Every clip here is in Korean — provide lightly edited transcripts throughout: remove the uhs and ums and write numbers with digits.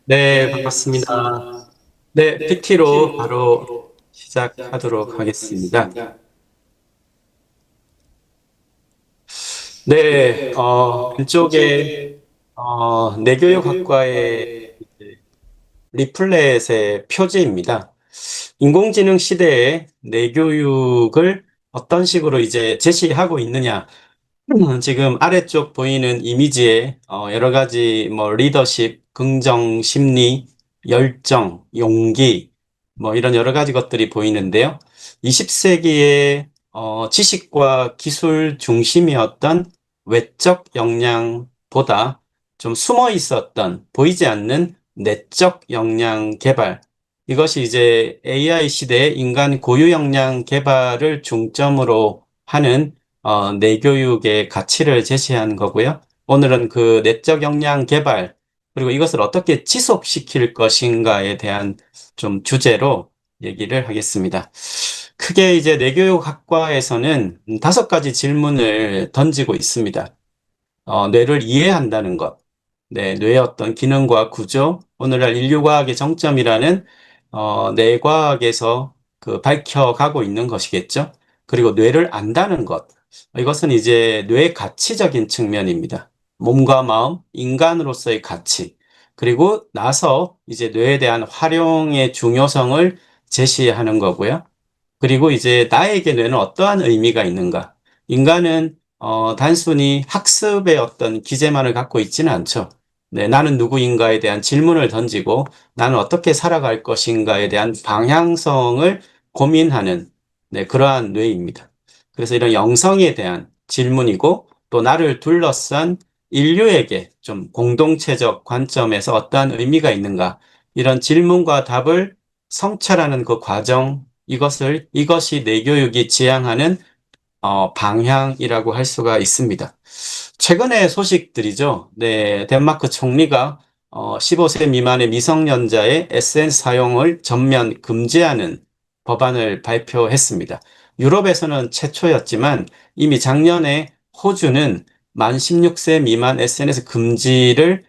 네, 반갑습니다. 네, PT로 바로 시작하도록 하겠습니다. 네, 왼쪽에 내교육학과의 이제 리플렛의 표지입니다. 인공지능 시대에 내교육을 어떤 식으로 이제 제시하고 있느냐. 지금 아래쪽 보이는 이미지에 여러 가지 뭐 리더십, 긍정 심리, 열정, 용기 뭐 이런 여러 가지 것들이 보이는데요. 20세기의 지식과 기술 중심이었던 외적 역량보다 좀 숨어 있었던 보이지 않는 내적 역량 개발, 이것이 이제 AI 시대의 인간 고유 역량 개발을 중점으로 하는 내교육의 가치를 제시한 거고요. 오늘은 그 내적 역량 개발, 그리고 이것을 어떻게 지속시킬 것인가에 대한 좀 주제로 얘기를 하겠습니다. 크게 이제 내교육학과에서는 5가지 질문을 던지고 있습니다. 뇌를 이해한다는 것, 네, 뇌의 어떤 기능과 구조, 오늘날 인류과학의 정점이라는 뇌과학에서 그 밝혀가고 있는 것이겠죠. 그리고 뇌를 안다는 것, 이것은 이제 뇌의 가치적인 측면입니다. 몸과 마음, 인간으로서의 가치, 그리고 나서 이제 뇌에 대한 활용의 중요성을 제시하는 거고요. 그리고 이제 나에게 뇌는 어떠한 의미가 있는가? 인간은 단순히 학습의 어떤 기제만을 갖고 있지는 않죠. 네, 나는 누구인가에 대한 질문을 던지고 나는 어떻게 살아갈 것인가에 대한 방향성을 고민하는, 네, 그러한 뇌입니다. 그래서 이런 영성에 대한 질문이고, 또 나를 둘러싼 인류에게 좀 공동체적 관점에서 어떠한 의미가 있는가, 이런 질문과 답을 성찰하는 그 과정, 이것이 내교육이 지향하는 방향이라고 할 수가 있습니다. 최근의 소식들이죠. 네, 덴마크 총리가 15세 미만의 미성년자의 SNS 사용을 전면 금지하는 법안을 발표했습니다. 유럽에서는 최초였지만 이미 작년에 호주는 만 16세 미만 SNS 금지를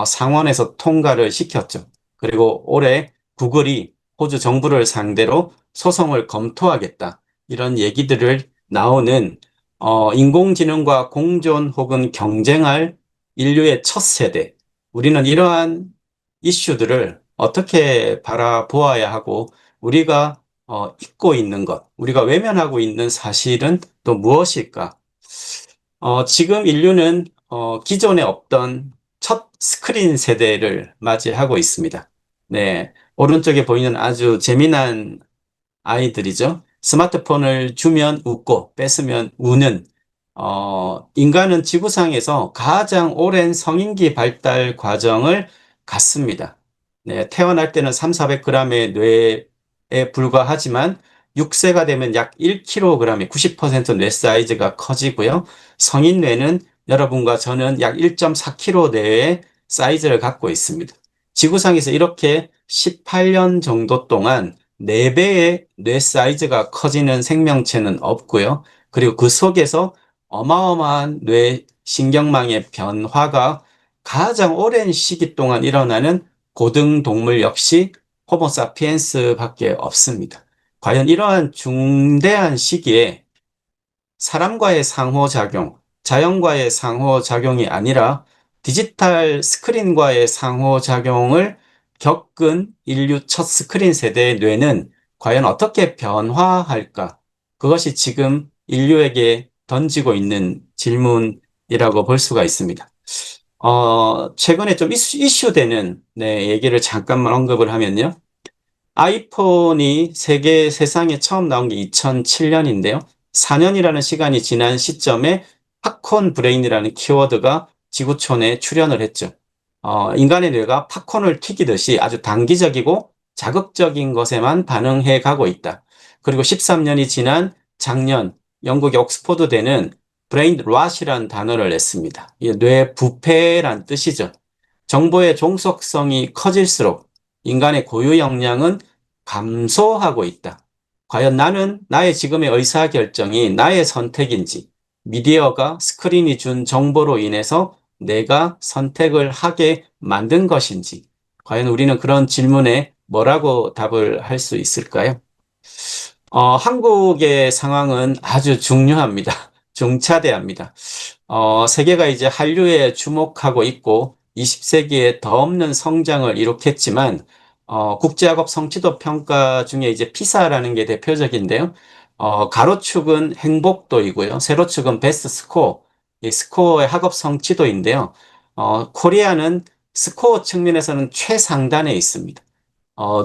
상원에서 통과를 시켰죠. 그리고 올해 구글이 호주 정부를 상대로 소송을 검토하겠다, 이런 얘기들을 나오는 인공지능과 공존 혹은 경쟁할 인류의 첫 세대. 우리는 이러한 이슈들을 어떻게 바라보아야 하고, 우리가 잊고 있는 것, 우리가 외면하고 있는 사실은 또 무엇일까? 지금 인류는 기존에 없던 첫 스크린 세대를 맞이하고 있습니다. 네, 오른쪽에 보이는 아주 재미난 아이들이죠. 스마트폰을 주면 웃고 뺏으면 우는, 인간은 지구상에서 가장 오랜 성인기 발달 과정을 갖습니다. 네, 태어날 때는 3, 400g의 뇌에 불과하지만 6세가 되면 약 1kg의 90%뇌 사이즈가 커지고요. 성인 뇌는 여러분과 저는 약 1.4kg 내외의 사이즈를 갖고 있습니다. 지구상에서 이렇게 18년 정도 동안 4배의 뇌 사이즈가 커지는 생명체는 없고요. 그리고 그 속에서 어마어마한 뇌 신경망의 변화가 가장 오랜 시기 동안 일어나는 고등동물 역시 호모사피엔스밖에 없습니다. 과연 이러한 중대한 시기에 사람과의 상호작용, 자연과의 상호작용이 아니라 디지털 스크린과의 상호작용을 겪은 인류 첫 스크린 세대의 뇌는 과연 어떻게 변화할까? 그것이 지금 인류에게 던지고 있는 질문이라고 볼 수가 있습니다. 최근에 좀 이슈되는, 네, 얘기를 잠깐만 언급을 하면요. 아이폰이 세상에 처음 나온 게 2007년인데요. 4년이라는 시간이 지난 시점에 팝콘 브레인이라는 키워드가 지구촌에 출현을 했죠. 인간의 뇌가 팝콘을 튀기듯이 아주 단기적이고 자극적인 것에만 반응해 가고 있다. 그리고 13년이 지난 작년 영국의 옥스퍼드대는 브레인 롯이라는 단어를 냈습니다. 이게 뇌 부패란 뜻이죠. 정보의 종속성이 커질수록 인간의 고유 역량은 감소하고 있다. 과연 나는 나의 지금의 의사결정이 나의 선택인지, 미디어가 스크린이 준 정보로 인해서 내가 선택을 하게 만든 것인지, 과연 우리는 그런 질문에 뭐라고 답을 할 수 있을까요? 한국의 상황은 아주 중요합니다. 중차대합니다. 세계가 이제 한류에 주목하고 있고 20세기에 더 없는 성장을 이룩했지만 국제학업 성취도 평가 중에 이제 피사라는 게 대표적인데요. 가로축은 행복도이고요. 세로축은 베스트 스코어, 이 스코어의 학업 성취도인데요. 코리아는 스코어 측면에서는 최상단에 있습니다.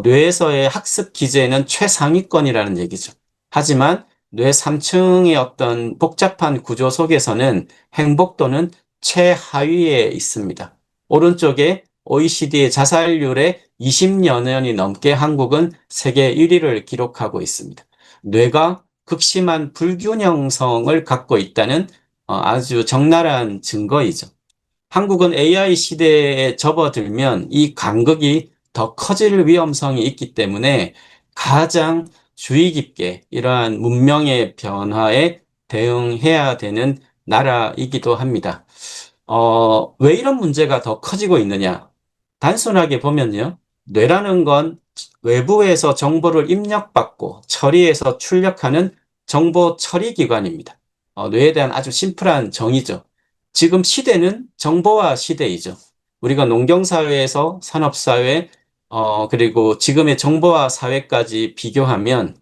뇌에서의 학습 기제는 최상위권이라는 얘기죠. 하지만 뇌 3층의 어떤 복잡한 구조 속에서는 행복도는 최하위에 있습니다. 오른쪽에 OECD의 자살률의 20여 년이 넘게 한국은 세계 1위를 기록하고 있습니다. 뇌가 극심한 불균형성을 갖고 있다는 아주 적나라한 증거이죠. 한국은 AI 시대에 접어들면 이 간극이 더 커질 위험성이 있기 때문에 가장 주의 깊게 이러한 문명의 변화에 대응해야 되는 나라이기도 합니다. 왜 이런 문제가 더 커지고 있느냐? 단순하게 보면요. 뇌라는 건 외부에서 정보를 입력받고 처리해서 출력하는 정보 처리 기관입니다. 뇌에 대한 아주 심플한 정의죠. 지금 시대는 정보화 시대이죠. 우리가 농경사회에서 산업사회, 그리고 지금의 정보화 사회까지 비교하면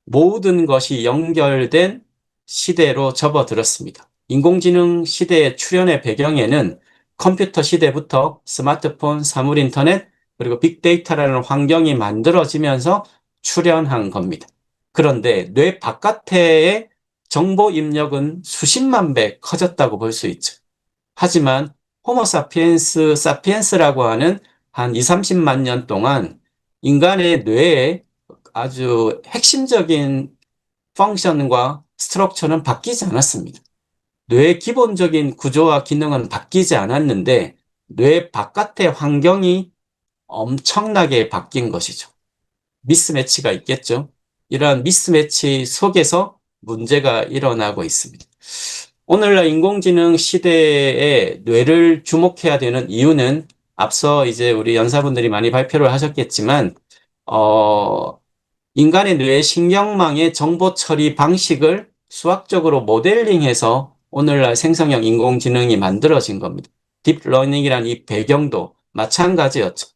모든 것이 연결된 시대로 접어들었습니다. 인공지능 시대의 출현의 배경에는 컴퓨터 시대부터 스마트폰, 사물인터넷, 그리고 빅데이터라는 환경이 만들어지면서 출현한 겁니다. 그런데 뇌 바깥의 정보 입력은 수십만 배 커졌다고 볼 수 있죠. 하지만 호모 사피엔스, 사피엔스라고 하는 한 2, 30만 년 동안 인간의 뇌의 아주 핵심적인 펑션과 스트럭처는 바뀌지 않았습니다. 뇌의 기본적인 구조와 기능은 바뀌지 않았는데 뇌 바깥의 환경이 엄청나게 바뀐 것이죠. 미스매치가 있겠죠. 이러한 미스매치 속에서 문제가 일어나고 있습니다. 오늘날 인공지능 시대에 뇌를 주목해야 되는 이유는 앞서 이제 우리 연사분들이 많이 발표를 하셨겠지만, 인간의 뇌의 신경망의 정보 처리 방식을 수학적으로 모델링해서 오늘날 생성형 인공지능이 만들어진 겁니다. 딥러닝이라는 이 배경도 마찬가지였죠.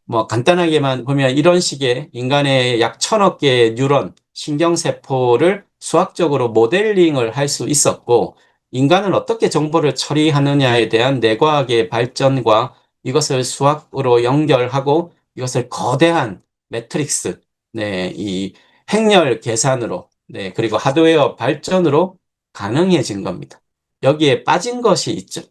뭐 간단하게만 보면 이런 식의 인간의 약 1000억 개의 뉴런, 신경세포를 수학적으로 모델링을 할 수 있었고 인간은 어떻게 정보를 처리하느냐에 대한 뇌과학의 발전과 이것을 수학으로 연결하고 이것을 거대한 매트릭스, 네, 이 행렬 계산으로, 네, 그리고 하드웨어 발전으로 가능해진 겁니다. 여기에 빠진 것이 있죠.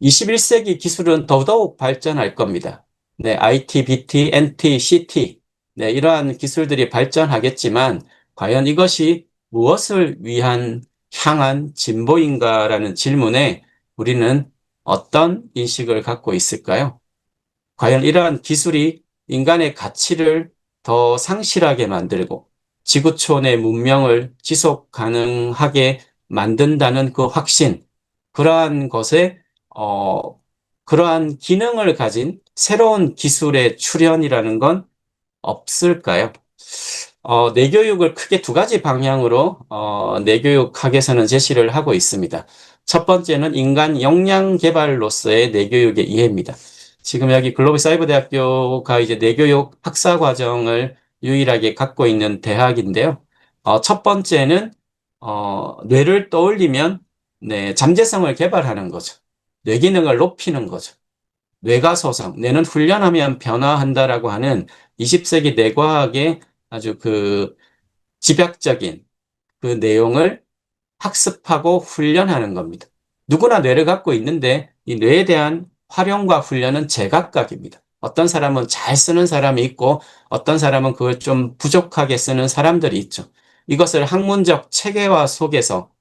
21세기 기술은 더더욱 발전할 겁니다. 네, IT, BT, NT, CT, 네, 이러한 기술들이 발전하겠지만, 과연 이것이 무엇을 위한 향한 진보인가라는 질문에 우리는 어떤 인식을 갖고 있을까요? 과연 이러한 기술이 인간의 가치를 더 상실하게 만들고 지구촌의 문명을 지속 가능하게 만든다는 그 확신, 그러한 것에, 그러한 기능을 가진 새로운 기술의 출현이라는 건 없을까요? 내교육을 크게 두 가지 방향으로 내교육학에서는 제시를 하고 있습니다. 첫 번째는 인간 역량 개발로서의 내교육의 이해입니다. 지금 여기 글로벌 사이버 대학교가 이제 내교육 학사 과정을 유일하게 갖고 있는 대학인데요. 첫 번째는 뇌를 떠올리면 네, 잠재성을 개발하는 거죠. 뇌 기능을 높이는 거죠. 뇌가소성, 뇌는 훈련하면 변화한다라고 하는 20세기 뇌과학의 아주 그 집약적인 그 내용을 학습하고 훈련하는 겁니다. 누구나 뇌를 갖고 있는데 이 뇌에 대한 활용과 훈련은 제각각입니다. 어떤 사람은 잘 쓰는 사람이 있고 어떤 사람은 그걸 좀 부족하게 쓰는 사람들이 있죠. 이것을 학문적 체계화 속에서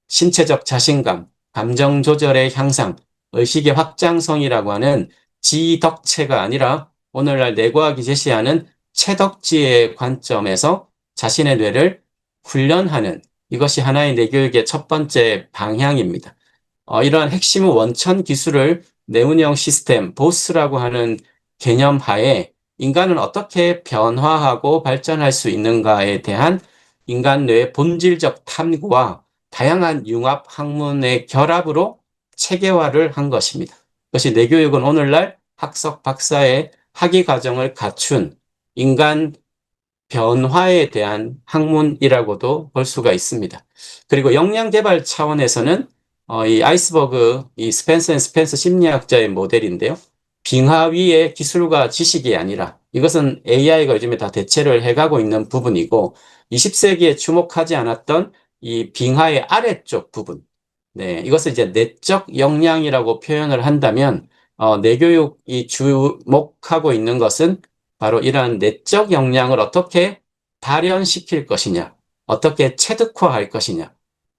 신체적 자신감, 감정 조절의 향상, 의식의 확장성이라고 하는 지덕체가 아니라 오늘날 뇌과학이 제시하는 체덕지의 관점에서 자신의 뇌를 훈련하는 이것이 하나의 뇌교육의 첫 번째 방향입니다. 이러한 핵심 원천 기술을 내운영 시스템, 보스라고 하는 개념 하에 인간은 어떻게 변화하고 발전할 수 있는가에 대한 인간 뇌의 본질적 탐구와 다양한 융합 학문의 결합으로 체계화를 한 것입니다. 그것이 뇌교육은 오늘날 학석 박사의 학위 과정을 갖춘 인간 변화에 대한 학문이라고도 볼 수가 있습니다. 그리고 역량 개발 차원에서는 이 아이스버그, 이 스펜서 앤 스펜서 심리학자의 모델인데요. 빙하 위의 기술과 지식이 아니라 이것은 AI가 요즘에 다 대체를 해가고 있는 부분이고 20세기에 주목하지 않았던 이 빙하의 아래쪽 부분. 네, 이것을 이제 내적 역량이라고 표현을 한다면 내교육이 주목하고 있는 것은 바로 이러한 내적 역량을 어떻게 발현시킬 것이냐, 어떻게 체득화할 것이냐.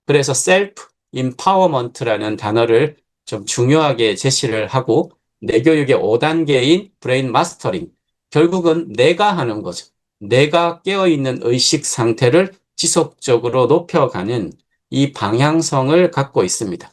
그래서 셀프 임파워먼트라는 단어를 좀 중요하게 제시를 하고 내교육의 5단계인 브레인 마스터링, 결국은 내가 하는 거죠. 내가 깨어있는 의식 상태를 지속적으로 높여가는 이 방향성을 갖고 있습니다.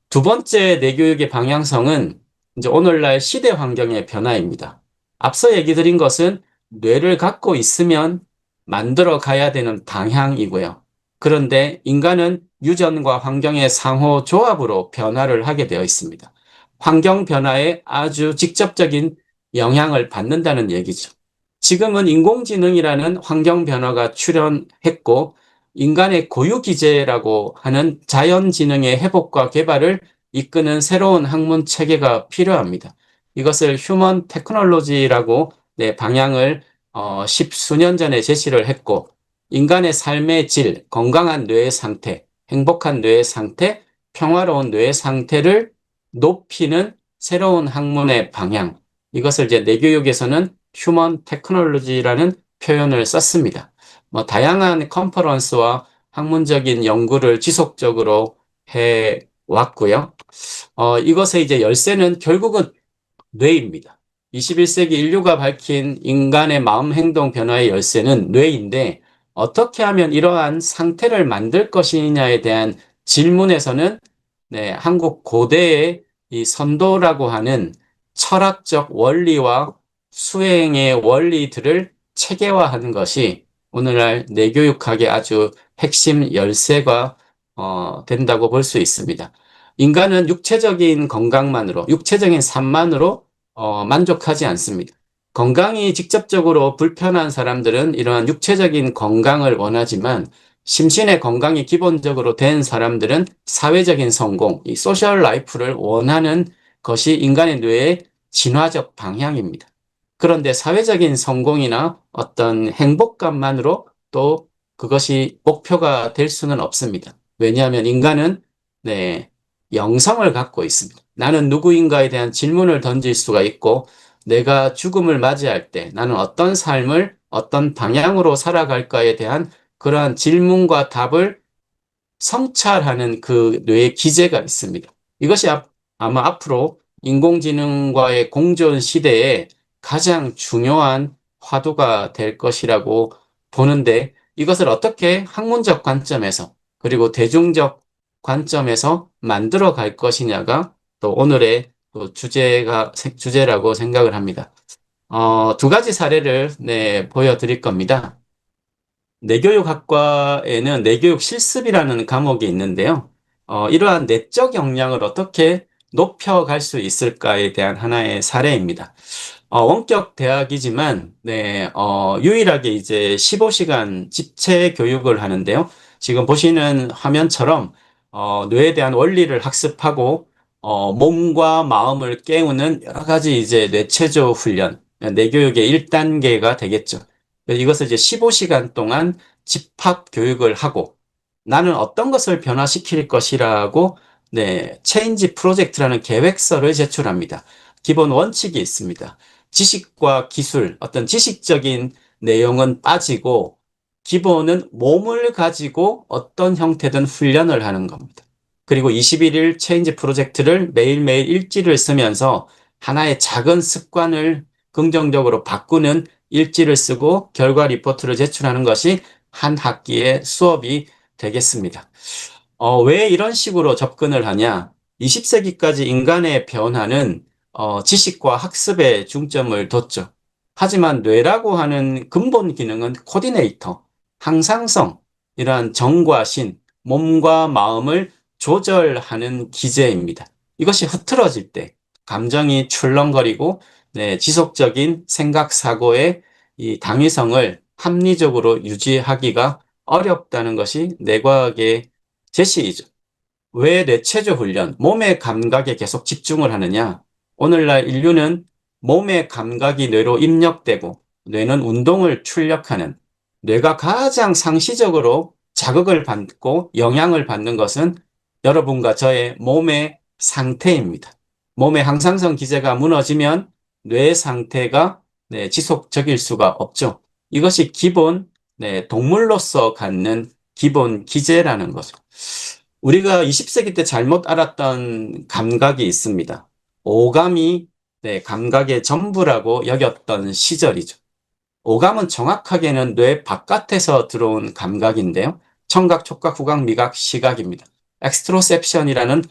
두 번째 내교육의 방향성은 이제 오늘날 시대 환경의 변화입니다. 앞서 얘기 드린 것은 뇌를 갖고 있으면 만들어 가야 되는 방향이고요. 그런데 인간은 유전과 환경의 상호 조합으로 변화를 하게 되어 있습니다. 환경 변화에 아주 직접적인 영향을 받는다는 얘기죠. 지금은 인공지능이라는 환경 변화가 출현했고 인간의 고유 기제라고 하는 자연지능의 회복과 개발을 이끄는 새로운 학문 체계가 필요합니다. 이것을 휴먼 테크놀로지라고 방향을 십수년 전에 제시를 했고 인간의 삶의 질, 건강한 뇌의 상태, 행복한 뇌의 상태, 평화로운 뇌의 상태를 높이는 새로운 학문의 방향. 이것을 이제 내교육에서는 휴먼 테크놀로지라는 표현을 썼습니다. 다양한 컨퍼런스와 학문적인 연구를 지속적으로 해 왔고요. 이것의 이제 열쇠는 결국은 뇌입니다. 21세기 인류가 밝힌 인간의 마음 행동 변화의 열쇠는 뇌인데 어떻게 하면 이러한 상태를 만들 것이냐에 대한 질문에서는 한국 고대의 이 선도라고 하는 철학적 원리와 수행의 원리들을 체계화하는 것이 오늘날 뇌교육학의 아주 핵심 열쇠가 된다고 볼 수 있습니다. 인간은 육체적인 건강만으로, 육체적인 삶만으로 만족하지 않습니다. 건강이 직접적으로 불편한 사람들은 이러한 육체적인 건강을 원하지만 심신의 건강이 기본적으로 된 사람들은 사회적인 성공, 이 소셜 라이프를 원하는 것이 인간의 뇌의 진화적 방향입니다. 그런데 사회적인 성공이나 어떤 행복감만으로 또 그것이 목표가 될 수는 없습니다. 왜냐하면 인간은 영성을 갖고 있습니다. 나는 누구인가에 대한 질문을 던질 수가 있고 내가 죽음을 맞이할 때 나는 어떤 삶을 어떤 방향으로 살아갈까에 대한 그러한 질문과 답을 성찰하는 그 뇌의 기제가 있습니다. 이것이 아마 앞으로 인공지능과의 공존 시대에 가장 중요한 화두가 될 것이라고 보는데 이것을 어떻게 학문적 관점에서 그리고 대중적 관점에서 만들어 갈 것이냐가 또 오늘의 또 주제라고 생각을 합니다. 두 가지 사례를 보여드릴 겁니다. 내교육학과에는 내교육 실습이라는 과목이 있는데요. 이러한 내적 역량을 어떻게 높여갈 수 있을까에 대한 하나의 사례입니다. 원격 대학이지만, 유일하게 이제 15시간 집체 교육을 하는데요. 지금 보시는 화면처럼, 뇌에 대한 원리를 학습하고, 몸과 마음을 깨우는 여러 가지 이제 뇌체조 훈련, 내교육의 1단계가 되겠죠. 이것을 이제 15시간 동안 집합 교육을 하고 나는 어떤 것을 변화시킬 것이라고 체인지 프로젝트라는 계획서를 제출합니다. 기본 원칙이 있습니다. 지식과 기술, 어떤 지식적인 내용은 빠지고 기본은 몸을 가지고 어떤 형태든 훈련을 하는 겁니다. 그리고 21일 체인지 프로젝트를 매일매일 일지를 쓰면서 하나의 작은 습관을 긍정적으로 바꾸는 일지를 쓰고 결과 리포트를 제출하는 것이 한 학기의 수업이 되겠습니다. 왜 이런 식으로 접근을 하냐? 20세기까지 인간의 변화는 지식과 학습에 중점을 뒀죠. 하지만 뇌라고 하는 근본 기능은 코디네이터, 항상성, 이러한 정과 신, 몸과 마음을 조절하는 기제입니다. 이것이 흐트러질 때 감정이 출렁거리고 네, 지속적인 생각 사고의 이 당위성을 합리적으로 유지하기가 어렵다는 것이 뇌과학의 제시이죠. 왜 뇌체조 훈련, 몸의 감각에 계속 집중을 하느냐? 오늘날 인류는 몸의 감각이 뇌로 입력되고 뇌는 운동을 출력하는 뇌가 가장 상시적으로 자극을 받고 영향을 받는 것은 여러분과 저의 몸의 상태입니다. 몸의 항상성 기제가 무너지면 뇌 상태가 네, 지속적일 수가 없죠. 이것이 기본 네, 동물로서 갖는 기본 기제라는 거죠. 우리가 20세기 때 잘못 알았던 감각이 있습니다. 오감이 네, 감각의 전부라고 여겼던 시절이죠. 오감은 정확하게는 뇌 바깥에서 들어온 감각인데요. 청각, 촉각, 후각, 미각, 시각입니다. 엑스트로셉션이라는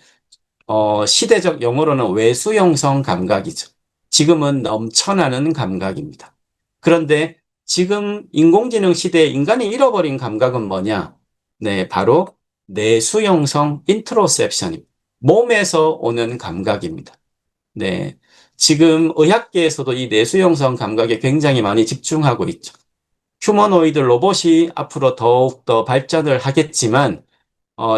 시대적 용어로는 외수형성 감각이죠. 지금은 넘쳐나는 감각입니다. 그런데 지금 인공지능 시대에 인간이 잃어버린 감각은 뭐냐? 네, 바로 내수형성 인트로셉션입니다. 몸에서 오는 감각입니다. 네. 지금 의학계에서도 이 내수형성 감각에 굉장히 많이 집중하고 있죠. 휴머노이드 로봇이 앞으로 더욱더 발전을 하겠지만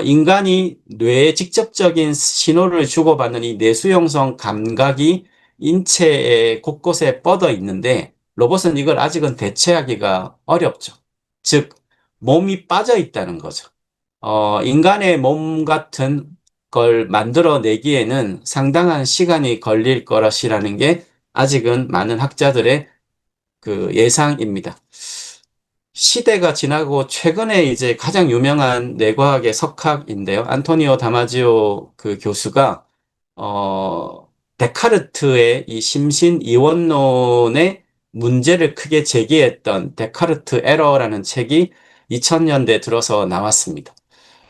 인간이 뇌에 직접적인 신호를 주고받는 이 내수용성 감각이 인체의 곳곳에 뻗어 있는데 로봇은 이걸 아직은 대체하기가 어렵죠. 즉, 몸이 빠져 있다는 거죠. 인간의 몸 같은 걸 만들어내기에는 상당한 시간이 걸릴 것이라는 게 아직은 많은 학자들의 그 예상입니다. 시대가 지나고 최근에 이제 가장 유명한 뇌과학의 석학인데요. 안토니오 다마지오 그 교수가 데카르트의 이 심신 이원론의 문제를 크게 제기했던 데카르트 에러라는 책이 2000년대 들어서 나왔습니다.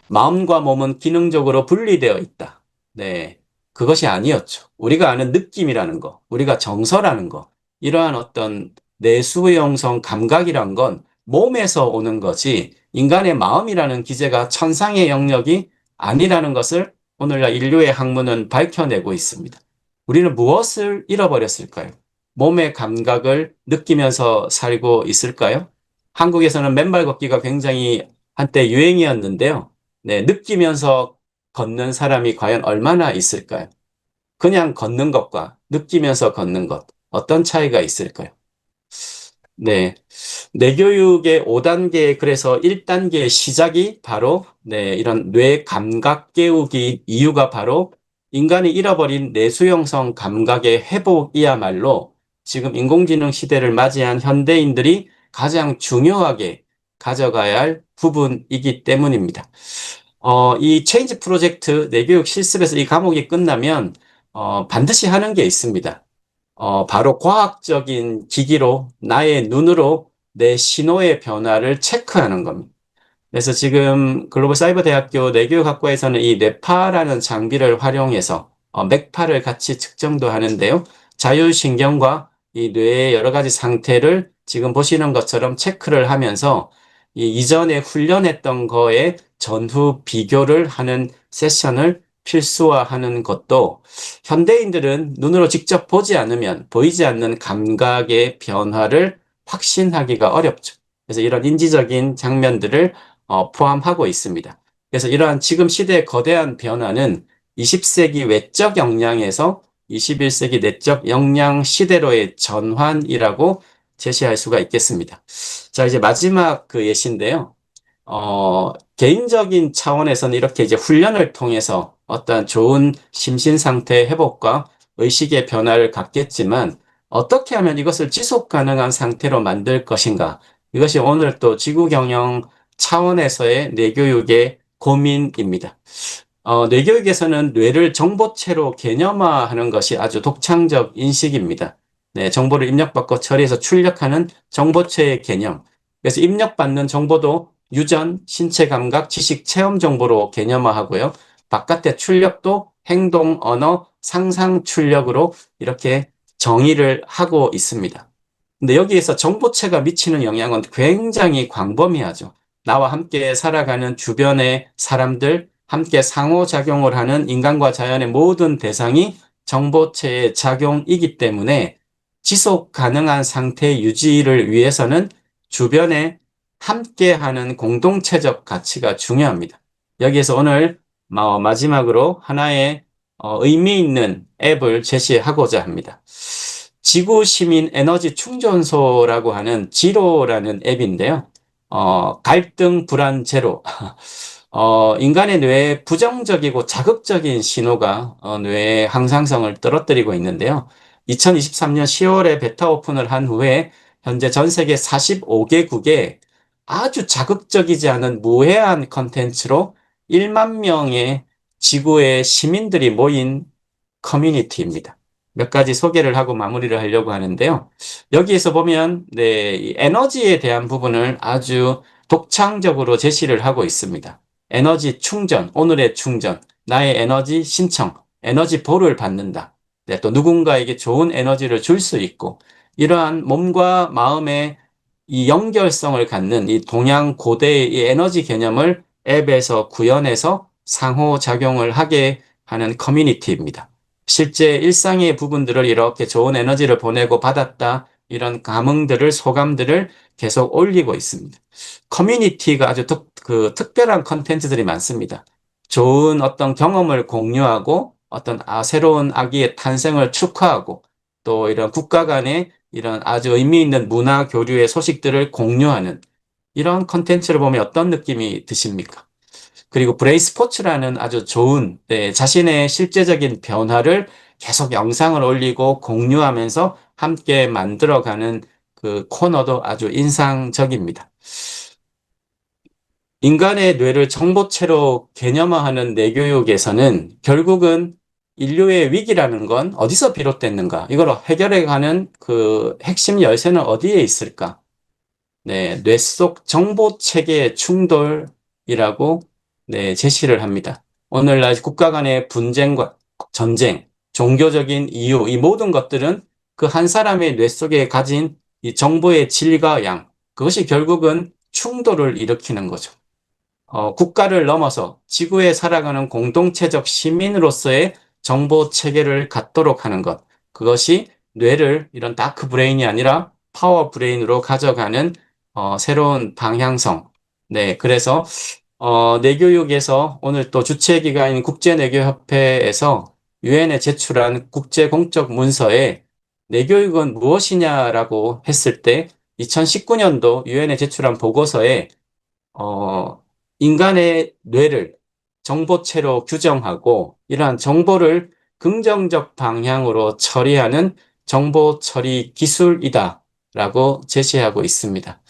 마음과 몸은 기능적으로 분리되어 있다. 네. 그것이 아니었죠. 우리가 아는 느낌이라는 거, 우리가 정서라는 거, 이러한 어떤 내수형성 감각이란 건 몸에서 오는 거지, 인간의 마음이라는 기제가 천상의 영역이 아니라는 것을 오늘날 인류의 학문은 밝혀내고 있습니다. 우리는 무엇을 잃어버렸을까요? 몸의 감각을 느끼면서 살고 있을까요? 한국에서는 맨발 걷기가 굉장히 한때 유행이었는데요. 네, 느끼면서 걷는 사람이 과연 얼마나 있을까요? 그냥 걷는 것과 느끼면서 걷는 것, 어떤 차이가 있을까요? 네. 뇌교육의 5단계, 그래서 1단계의 시작이 바로, 네, 이런 뇌 감각 깨우기 이유가 바로 인간이 잃어버린 내수형성 감각의 회복이야말로 지금 인공지능 시대를 맞이한 현대인들이 가장 중요하게 가져가야 할 부분이기 때문입니다. 이 체인지 프로젝트 내교육 실습에서 이 과목이 끝나면, 반드시 하는 게 있습니다. 바로 과학적인 기기로 나의 눈으로 내 신호의 변화를 체크하는 겁니다. 그래서 지금 글로벌 사이버 대학교 뇌교육학과에서는 이 뇌파라는 장비를 활용해서 맥파를 같이 측정도 하는데요. 자율신경과 이 뇌의 여러 가지 상태를 지금 보시는 것처럼 체크를 하면서 이전에 훈련했던 거에 전후 비교를 하는 세션을 필수화하는 것도 현대인들은 눈으로 직접 보지 않으면 보이지 않는 감각의 변화를 확신하기가 어렵죠. 그래서 이런 인지적인 장면들을 포함하고 있습니다. 그래서 이러한 지금 시대의 거대한 변화는 20세기 외적 역량에서 21세기 내적 역량 시대로의 전환이라고 제시할 수가 있겠습니다. 자, 이제 마지막 그 예시인데요. 개인적인 차원에서는 이렇게 이제 훈련을 통해서 어떤 좋은 심신 상태 회복과 의식의 변화를 갖겠지만 어떻게 하면 이것을 지속 가능한 상태로 만들 것인가? 이것이 오늘 또 지구 경영 차원에서의 뇌교육의 고민입니다. 뇌교육에서는 뇌를 정보체로 개념화하는 것이 아주 독창적 인식입니다. 네, 정보를 입력받고 처리해서 출력하는 정보체의 개념. 그래서 입력받는 정보도 유전, 신체 감각, 지식, 체험 정보로 개념화하고요. 바깥의 출력도 행동, 언어, 상상 출력으로 이렇게 정의를 하고 있습니다. 근데 여기에서 정보체가 미치는 영향은 굉장히 광범위하죠. 나와 함께 살아가는 주변의 사람들, 함께 상호작용을 하는 인간과 자연의 모든 대상이 정보체의 작용이기 때문에 지속 가능한 상태 유지를 위해서는 주변에 함께하는 공동체적 가치가 중요합니다. 여기에서 오늘 마지막으로 하나의 의미 있는 앱을 제시하고자 합니다. 지구 시민 에너지 충전소라고 하는 지로라는 앱인데요. 갈등 불안 제로. 인간의 뇌에 부정적이고 자극적인 신호가 뇌의 항상성을 떨어뜨리고 있는데요. 2023년 10월에 베타 오픈을 한 후에 현재 전 세계 45개국에 아주 자극적이지 않은 무해한 컨텐츠로 1만 명의 지구의 시민들이 모인 커뮤니티입니다. 몇 가지 소개를 하고 마무리를 하려고 하는데요. 여기에서 보면 네, 이 에너지에 대한 부분을 아주 독창적으로 제시를 하고 있습니다. 에너지 충전, 오늘의 충전, 나의 에너지 신청, 에너지 보를 받는다. 네, 또 누군가에게 좋은 에너지를 줄 수 있고 이러한 몸과 마음의 이 연결성을 갖는 이 동양 고대의 이 에너지 개념을 앱에서 구현해서 상호작용을 하게 하는 커뮤니티입니다. 실제 일상의 부분들을 이렇게 좋은 에너지를 보내고 받았다. 이런 감흥들을, 소감들을 계속 올리고 있습니다. 커뮤니티가 아주 특별한 컨텐츠들이 많습니다. 좋은 어떤 경험을 공유하고 어떤 새로운 아기의 탄생을 축하하고 또 이런 국가 간의 이런 아주 의미 있는 문화 교류의 소식들을 공유하는 이런 컨텐츠를 보면 어떤 느낌이 드십니까? 그리고 브레이 스포츠라는 아주 좋은 자신의 실제적인 변화를 계속 영상을 올리고 공유하면서 함께 만들어가는 그 코너도 아주 인상적입니다. 인간의 뇌를 정보체로 개념화하는 뇌교육에서는 결국은 인류의 위기라는 건 어디서 비롯됐는가? 이걸 해결해가는 그 핵심 열쇠는 어디에 있을까? 네, 뇌 속 정보 체계 충돌이라고 네, 제시를 합니다. 오늘날 국가 간의 분쟁과 전쟁, 종교적인 이유, 이 모든 것들은 그 한 사람의 뇌 속에 가진 이 정보의 질과 양, 그것이 결국은 충돌을 일으키는 거죠. 국가를 넘어서 지구에 살아가는 공동체적 시민으로서의 정보 체계를 갖도록 하는 것. 그것이 뇌를 이런 다크 브레인이 아니라 파워 브레인으로 가져가는 새로운 방향성. 네, 그래서 뇌교육에서 오늘 또 주최기관인 국제뇌교협회에서 유엔에 제출한 국제공적 문서에 뇌교육은 무엇이냐라고 했을 때 2019년도 유엔에 제출한 보고서에 어, 인간의 뇌를 정보체로 규정하고 이러한 정보를 긍정적 방향으로 처리하는 정보 처리 기술이다라고 제시하고 있습니다.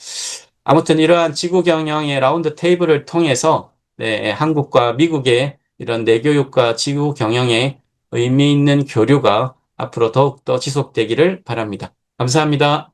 아무튼 이러한 지구 경영의 라운드 테이블을 통해서 네, 한국과 미국의 이런 내교육과 지구 경영의 의미 있는 교류가 앞으로 더욱더 지속되기를 바랍니다. 감사합니다.